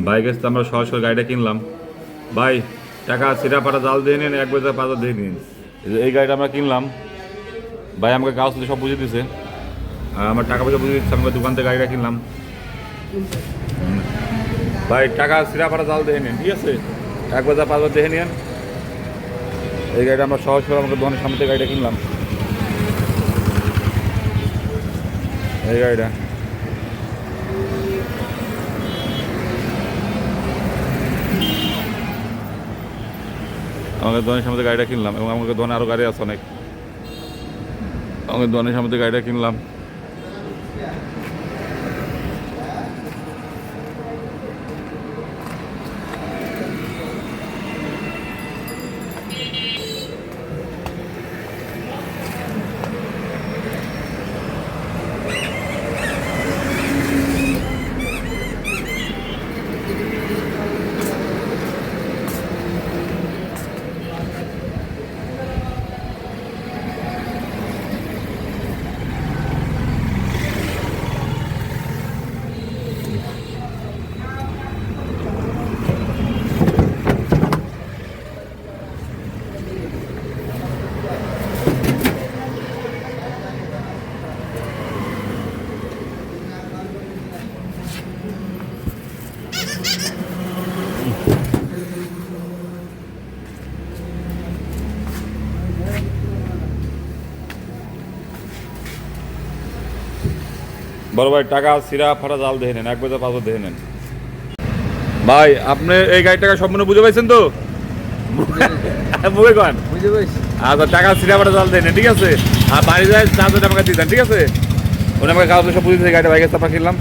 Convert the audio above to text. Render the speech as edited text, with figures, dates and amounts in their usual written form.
ভাই কাছে আমরা সরাসরি গাড়িটা কিনলাম। ভাই টাকা সিরাপাটা জাল দিয়ে নিন, 1,500 দিয়ে নিন। এই গাড়িটা আমরা কিনলাম, ভাই আমাকে কাগজ সব বুঝিয়ে দিছে, আর আমার টাকা পয়সা বুঝিয়ে দিচ্ছে। আমাকে দোকান থেকে গাড়িটা কিনলাম। ভাই টাকা সিরাপাটা জাল দিয়ে নিন, ঠিক আছে? 1,500 দেখে নিন। এই গাড়িটা আমরা সরাসরি আমাকে দোকানের সামনে থেকে গাড়িটা কিনলাম। এই গাড়িটা আমাকে দোকানের সামনে গাড়িটা কিনলাম, এবং আমাকে দোকানে আরও গাড়ি আছে অনেক। আমাকে দোকানের সামনে গাড়িটা কিনলাম। বড় ভাই টাকা সিরা ফাটা জাল দেখে নেন, 1,500 দেখে নেন। ভাই আপনি এই গাড়িটাকে সম্পূর্ণ বুঝে পাইছেন তো? বুঝে কন আচ্ছা, টাকা সিরা ফাটা জাল দেখে নেন, ঠিক আছে? আর বাড়ি যায় চার্জারটা আমাকে দিয়ে দেন, ঠিক আছে? উনি আমাকে কাগজ সব বুঝে দিয়েছে, গাড়িটা ভাই কাছে আপনার কিনলাম।